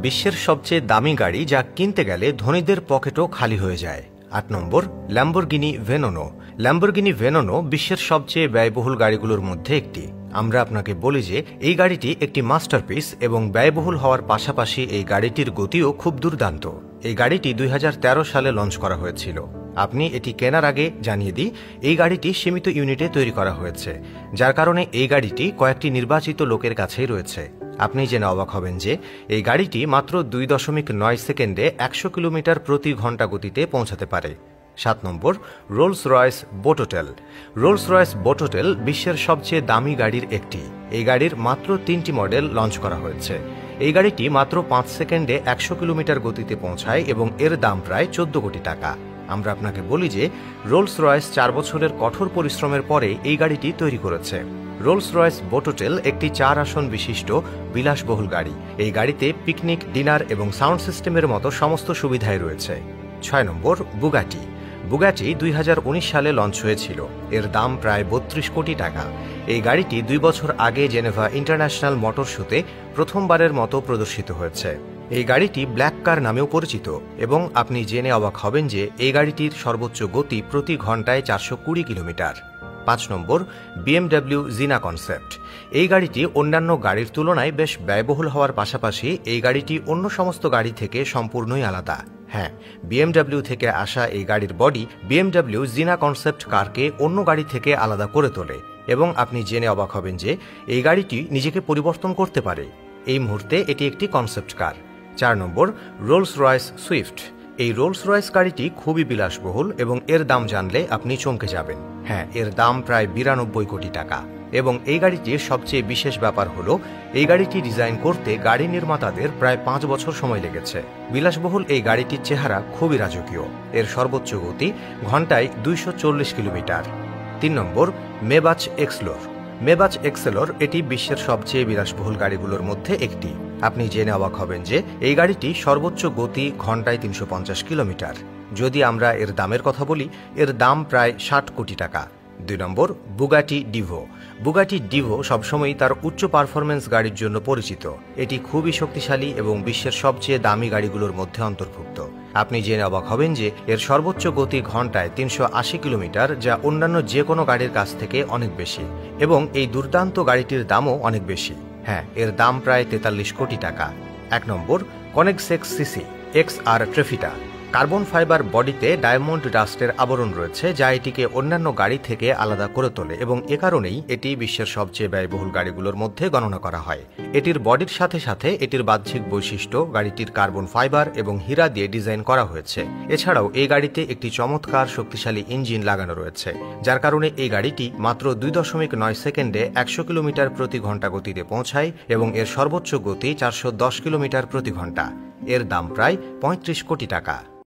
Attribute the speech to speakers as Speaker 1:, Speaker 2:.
Speaker 1: বিশ্বের সবচেয়ে দামি গাড়ি যা কিনতে গেলে ধনীদের পকেটও খালি হয়ে যায়। ৮ নম্বর, ল্যাম্বরগিনি ভেননো। ল্যাম্বরগিনি ভেননো বিশ্বের সবচেয়ে ব্যয়বহুল গাড়িগুলোর মধ্যে একটি। আমরা আপনাকে বলি যে এই গাড়িটি একটি মাস্টারপিস এবং ব্যয়বহুল হওয়ার পাশাপাশি এই গাড়িটির গতিও খুব দুর্দান্ত। এই গাড়িটি ২০১৩ সালে লঞ্চ করা হয়েছিল। আপনি এটি কেনার আগে জানিয়ে দিই, এই গাড়িটি সীমিত ইউনিটে তৈরি করা হয়েছে, যার কারণে এই গাড়িটি কয়েকটি নির্বাচিত লোকের কাছেই রয়েছে। আপনি জেনে অবাক হবেন যে এই গাড়িটি মাত্র ২.৯ সেকেন্ডে ১০০ কিলোমিটার প্রতি ঘন্টা গতিতে পৌঁছাতে পারে। ৭ নম্বর, রোলস রয়েস বোটোটেল। রোলস রয়েস বোটোটেল বিশ্বের সবচেয়ে দামি গাড়ির একটি। এই গাড়ির মাত্র ৩টি মডেল লঞ্চ করা হয়েছে। এই গাড়িটি মাত্র ৫ সেকেন্ডে ১০০ কিলোমিটার গতিতে পৌঁছায় এবং এর দাম প্রায় ১৪ কোটি টাকা। আমরা আপনাকে বলি যে রোলস রয়েস ৪ বছরের কঠোর পরিশ্রমের পরে এই গাড়িটি তৈরি করেছে। রোলস রয়েস বোটোটেল একটি ৪ আসন বিশিষ্ট বিলাসবহুল গাড়ি। এই গাড়িতে পিকনিক, ডিনার এবং সাউন্ড সিস্টেমের মতো সমস্ত সুবিধাই রয়েছে। ৬ নম্বর, বুগাটি। বুগাটি ২০১৯ সালে লঞ্চ হয়েছিল। এর দাম প্রায় ৩২ কোটি টাকা। এই গাড়িটি ২ বছর আগে জেনেভা ইন্টারন্যাশনাল মোটর শোতে প্রথমবারের মতো প্রদর্শিত হয়েছে। এই গাড়িটি ব্ল্যাক কার নামেও পরিচিত এবং আপনি জেনে অবাক হবেন যে এই গাড়িটির সর্বোচ্চ গতি প্রতি ঘন্টায় ৪২০ কিলোমিটার। ৫ নম্বর, BMW জিনা কনসেপ্ট। এই গাড়িটি অন্যান্য গাড়ির তুলনায় বেশ ব্যয়বহুল হওয়ার পাশাপাশি এই গাড়িটি অন্য সমস্ত গাড়ি থেকে সম্পূর্ণই আলাদা। হ্যাঁ, BMW থেকে আসা এই গাড়ির বডি BMW জিনা কনসেপ্ট কারকে অন্য গাড়ি থেকে আলাদা করে তোলে এবং আপনি জেনে অবাক হবেন যে এই গাড়িটি নিজেকে পরিবর্তন করতে পারে। এই মুহূর্তে এটি একটি কনসেপ্ট কার। ৪ নম্বর, রোলস রয়েস সুইফট। এই রোলস রয়েস গাড়িটি খুবই বিলাসবহুল এবং এর দাম জানলে আপনি চমকে যাবেন। হ্যাঁ, এর দাম প্রায় ৯২ কোটি টাকা এবং এই গাড়িটির সবচেয়ে বিশেষ ব্যাপার হলো এই গাড়িটি ডিজাইন করতে গাড়ি নির্মাতাদের প্রায় ৫ বছর সময় লেগেছে। বিলাসবহুল এই গাড়িটির চেহারা খুবই রাজকীয়। এর সর্বোচ্চ গতি ঘন্টায় ২৪০ কিলোমিটার। ৩ নম্বর, মেবাচ এক্সলোর। মেবাচ এক্সেলর এটি বিশ্বের সবচেয়ে বিলাসবহুল গাড়িগুলোর মধ্যে একটি। আপনি জেনে অবাক হবেন যে এই গাড়িটি সর্বোচ্চ গতি ঘন্টায় ৩৫০ কিলোমিটার। যদি আমরা এর দামের কথা বলি, এর দাম প্রায় ৬০ কোটি টাকা। ২ নম্বর, বুগাটি ডিভো। বুগাটি ডিভো সবসময়ই তার উচ্চ পারফরমেন্স গাড়ির জন্য পরিচিত। এটি খুবই শক্তিশালী এবং বিশ্বের সবচেয়ে দামি গাড়িগুলোর মধ্যে অন্তর্ভুক্ত। আপনি জেনে অবাক হবেন যে এর সর্বোচ্চ গতি ঘন্টায় ৩৮০ কিলোমিটার, যা অন্যান্য যে কোনো গাড়ির কাছ থেকে অনেক বেশি এবং এই দুর্দান্ত গাড়িটির দামও অনেক বেশি। হ্যাঁ, এর দাম প্রায় ৪৩ কোটি টাকা। ১ নম্বর, কনেক্সেক্স সিসি XR ট্রেফিটা। কার্বন ফাইবার বডিতে ডায়মন্ড ডাস্টের আবরণ রয়েছে, যা এটিকে অন্যান্য গাড়ি থেকে আলাদা করে তোলে এবং এ কারণেই এটি বিশ্বের সবচেয়ে ব্যয়বহুল গাড়িগুলোর মধ্যে গণনা করা হয়। এটির বডির সাথে সাথে এটির বাহ্যিক বৈশিষ্ট্য, গাড়িটির কার্বন ফাইবার এবং হীরা দিয়ে ডিজাইন করা হয়েছে। এছাড়াও এই গাড়িতে একটি চমৎকার শক্তিশালী ইঞ্জিন লাগানো রয়েছে, যার কারণে এই গাড়িটি মাত্র ২.৯ সেকেন্ডে ১০০ কিলোমিটার প্রতি ঘন্টা গতিতে পৌঁছায় এবং এর সর্বোচ্চ গতি ৪১০ কিলোমিটার প্রতি ঘন্টা। এর দাম প্রায় ৩৫ কোটি টাকা।